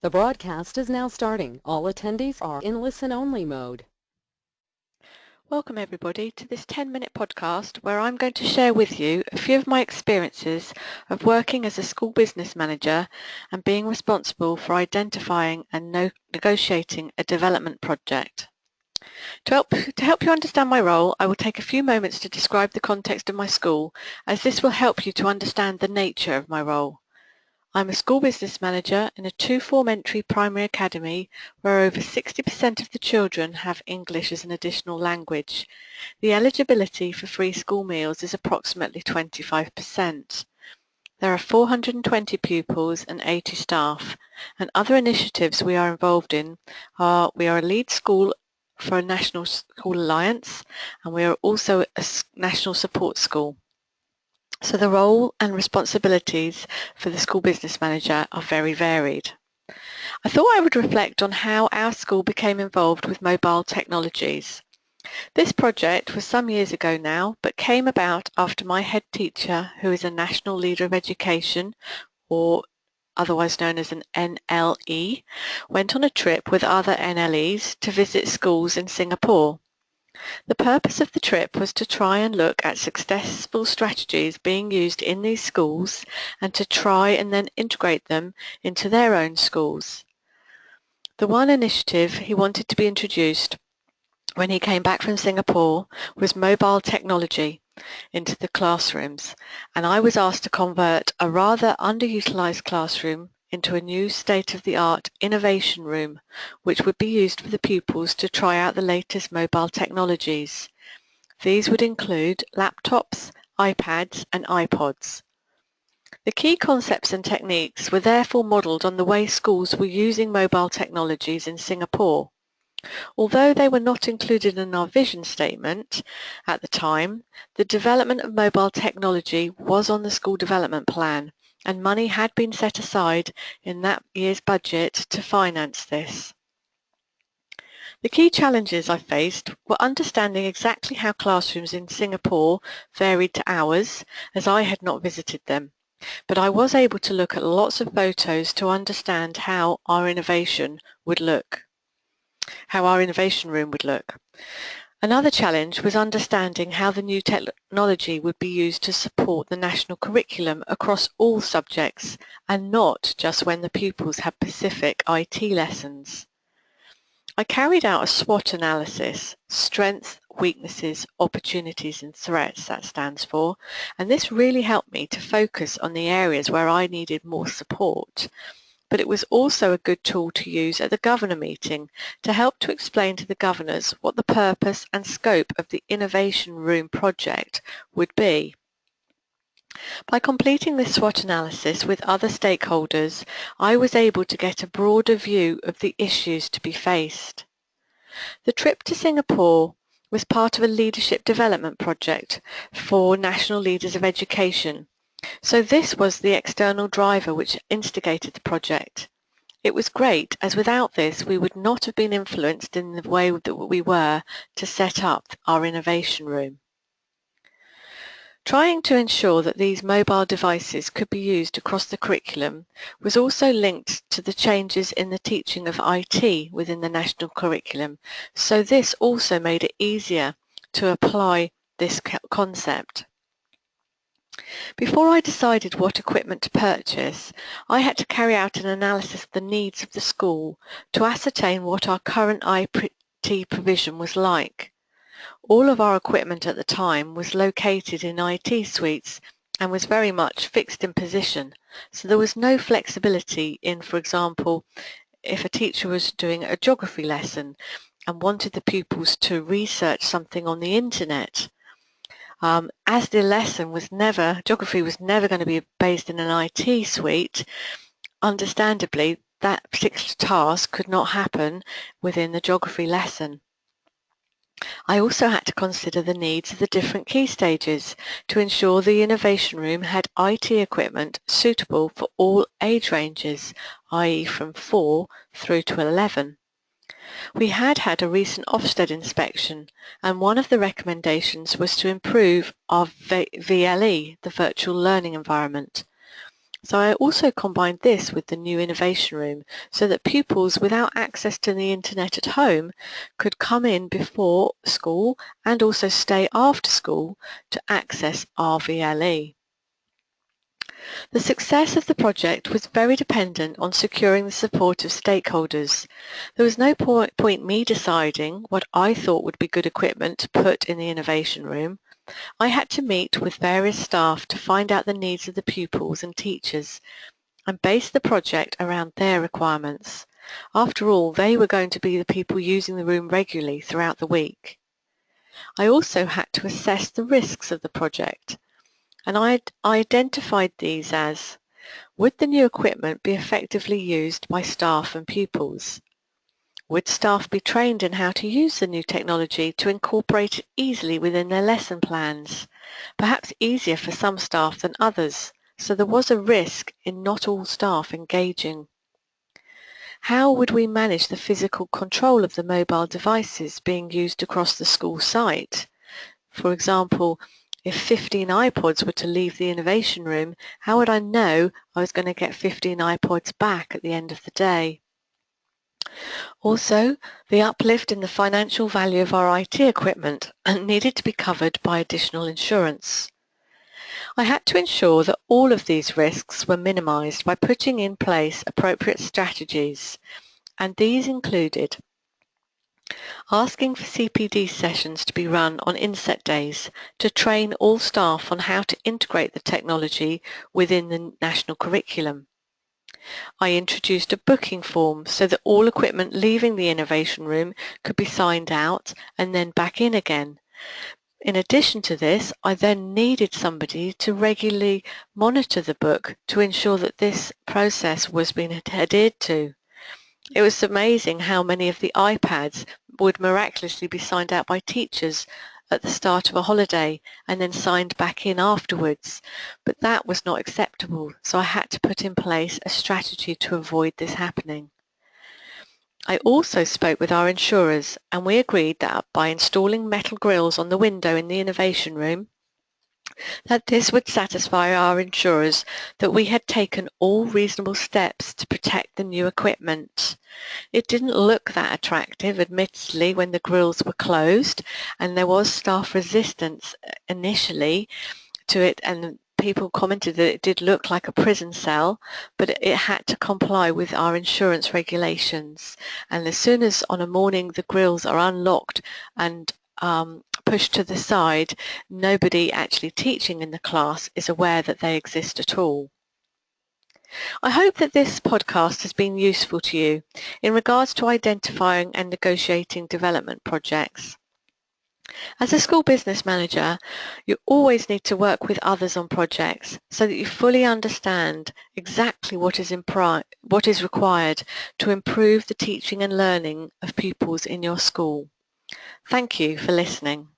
The broadcast is now starting. All attendees are in listen-only mode. Welcome everybody to this 10-minute podcast where I'm going to share with you a few of my experiences of working as a school business manager and being responsible for identifying and negotiating a development project. To help you understand my role, I will take a few moments to describe the context of my school, as this will help you to understand the nature of my role. I'm a school business manager in a two-form entry primary academy where over 60% of the children have English as an additional language. The eligibility for free school meals is approximately 25%. There are 420 pupils and 80 staff, and other initiatives we are involved in are we are a lead school for a National School Alliance, and we are also a national support school. So the role and responsibilities for the school business manager are very varied. I thought I would reflect on how our school became involved with mobile technologies. This project was some years ago now, but came about after my head teacher, who is a National Leader of Education, or otherwise known as an NLE, went on a trip with other NLEs to visit schools in Singapore. The purpose of the trip was to try and look at successful strategies being used in these schools and to try and then integrate them into their own schools. The one initiative he wanted to be introduced when he came back from Singapore was mobile technology into the classrooms, and I was asked to convert a rather underutilised classroom into a new state-of-the-art innovation room, which would be used for the pupils to try out the latest mobile technologies. These would include laptops, iPads and iPods. The key concepts and techniques were therefore modelled on the way schools were using mobile technologies in Singapore. Although they were not included in our vision statement at the time, the development of mobile technology was on the school development plan, and money had been set aside in that year's budget to finance this. The key challenges I faced were understanding exactly how classrooms in Singapore varied to ours, as I had not visited them, but I was able to look at lots of photos to understand how our innovation room would look. Another challenge was understanding how the new technology would be used to support the national curriculum across all subjects and not just when the pupils had specific IT lessons. I carried out a SWOT analysis, strengths, weaknesses, opportunities and threats, that stands for, and this really helped me to focus on the areas where I needed more support. But it was also a good tool to use at the governor meeting to help to explain to the governors what the purpose and scope of the Innovation Room project would be. By completing this SWOT analysis with other stakeholders, I was able to get a broader view of the issues to be faced. The trip to Singapore was part of a leadership development project for national leaders of education. So this was the external driver which instigated the project. It was great, as without this we would not have been influenced in the way that we were to set up our innovation room. Trying to ensure that these mobile devices could be used across the curriculum was also linked to the changes in the teaching of IT within the national curriculum, so this also made it easier to apply this concept. Before I decided what equipment to purchase, I had to carry out an analysis of the needs of the school to ascertain what our current IT provision was like. All of our equipment at the time was located in IT suites and was very much fixed in position, so there was no flexibility in, for example, if a teacher was doing a geography lesson and wanted the pupils to research something on the internet. As the lesson was geography was never going to be based in an IT suite, understandably that particular task could not happen within the geography lesson. I also had to consider the needs of the different key stages to ensure the innovation room had IT equipment suitable for all age ranges, i.e. from 4 through to 11. We had a recent Ofsted inspection, and one of the recommendations was to improve our VLE, the virtual learning environment. So I also combined this with the new Innovation Room so that pupils without access to the internet at home could come in before school and also stay after school to access RVLE. The success of the project was very dependent on securing the support of stakeholders. There was no point me deciding what I thought would be good equipment to put in the Innovation Room. I had to meet with various staff to find out the needs of the pupils and teachers and base the project around their requirements. After all, they were going to be the people using the room regularly throughout the week. I also had to assess the risks of the project, and I identified these as: would the new equipment be effectively used by staff and pupils? Would staff be trained in how to use the new technology to incorporate it easily within their lesson plans? Perhaps easier for some staff than others, so there was a risk in not all staff engaging. How would we manage the physical control of the mobile devices being used across the school site? For example, if 15 iPods were to leave the Innovation Room, how would I know I was going to get 15 iPods back at the end of the day? Also, the uplift in the financial value of our IT equipment needed to be covered by additional insurance. I had to ensure that all of these risks were minimised by putting in place appropriate strategies, and these included asking for CPD sessions to be run on inset days to train all staff on how to integrate the technology within the national curriculum. I introduced a booking form so that all equipment leaving the Innovation Room could be signed out and then back in again. In addition to this, I then needed somebody to regularly monitor the book to ensure that this process was being adhered to. It was amazing how many of the iPads would miraculously be signed out by teachers at the start of a holiday and then signed back in afterwards, but that was not acceptable, so I had to put in place a strategy to avoid this happening. I also spoke with our insurers, and we agreed that by installing metal grills on the window in the Innovation Room, that this would satisfy our insurers that we had taken all reasonable steps to protect the new equipment. It didn't look that attractive, admittedly, when the grills were closed, and there was staff resistance initially to it, and people commented that it did look like a prison cell, but it had to comply with our insurance regulations. And as soon as on a morning the grills are unlocked and pushed to the side, nobody actually teaching in the class is aware that they exist at all. I hope that this podcast has been useful to you in regards to identifying and negotiating development projects. As a school business manager, you always need to work with others on projects so that you fully understand exactly what is required to improve the teaching and learning of pupils in your school. Thank you for listening.